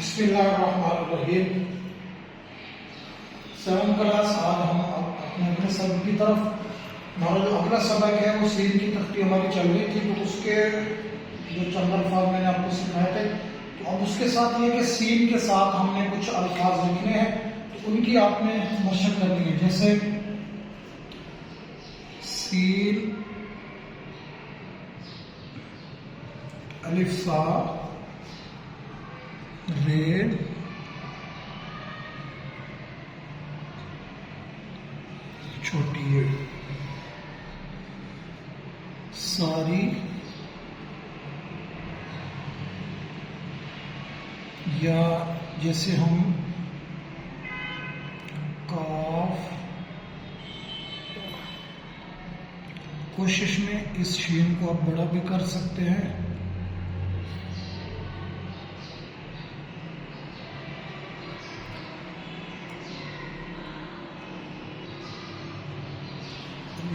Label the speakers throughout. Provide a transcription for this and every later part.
Speaker 1: बिस्मिल्लाहिर्रहमानिर्रहीम। 7 क्लास आज हम अपने सब की तरफ हमारा जो अगला सबक है वो सीन की तख्ती हमारी चल रही थी, तो उसके जो चंद अल्फाज मैंने आपको सिखाए थे, तो अब उसके साथ ये कि सीन के साथ हमने कुछ अल्फाज लिखने हैं, तो उनकी आपने मशक करनी है। जैसे सीन अलिफ सा रेड छोटी है सारी या जैसे हम काफ कोशिश में इस शीन को आप बड़ा भी कर सकते हैं।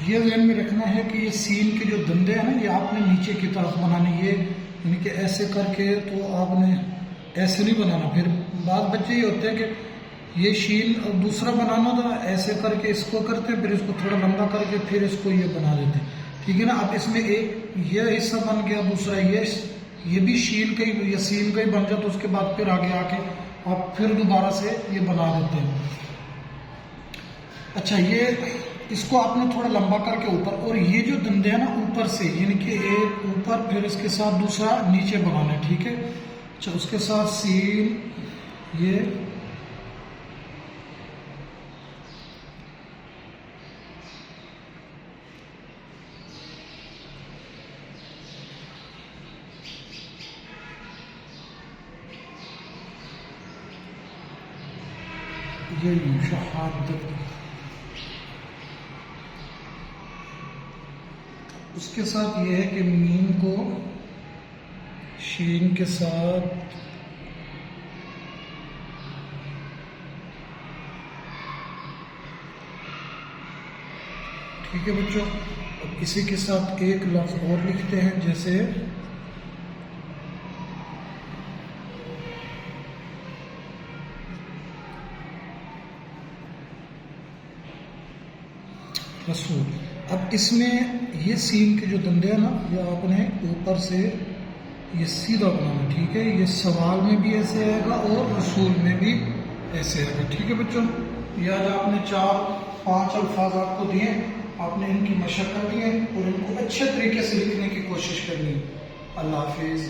Speaker 1: ये ध्यान में रखना है कि ये सीन के जो दंदे हैं ना, ये आपने नीचे की तरफ बनाने, ये यानी कि ऐसे करके, तो आपने ऐसे नहीं बनाना। फिर बाद बच्चे ये होते हैं कि ये शीन दूसरा बनाना था, ऐसे करके इसको करते हैं, फिर इसको थोड़ा लंबा करके फिर इसको ये बना देते हैं, ठीक है ना। अब इसमें एक ये हिस्सा बन गया, दूसरा ये भी शीन का ही या सीन का ही बन जाता, तो उसके बाद फिर आगे आके आप फिर दोबारा से ये बना देते हैं। अच्छा, ये इसको आपने थोड़ा लंबा करके ऊपर, और ये जो दंदे हैं ना ऊपर से, यानी कि एक ऊपर फिर इसके साथ दूसरा नीचे बनाना है, ठीक है। अच्छा, उसके साथ सीन ये शहादत, उसके साथ ये है कि मीम को शीन के साथ ठीक है बच्चों। अब इसी के साथ एक लफ्ज और लिखते हैं, जैसे रसूल। अब इसमें ये सीन के जो दंदे हैं ना, ये आपने ऊपर से ये सीधा बनाना, ठीक है। ये सवाल में भी ऐसे आएगा और रसूल में भी ऐसे आएगा, ठीक है बच्चों। ये आज आपने 4-5 अल्फाज आपको दिए, आपने इनकी मशक्क़त करनी है और इनको अच्छे तरीके से लिखने की कोशिश करनी है। अल्लाह हाफिज़।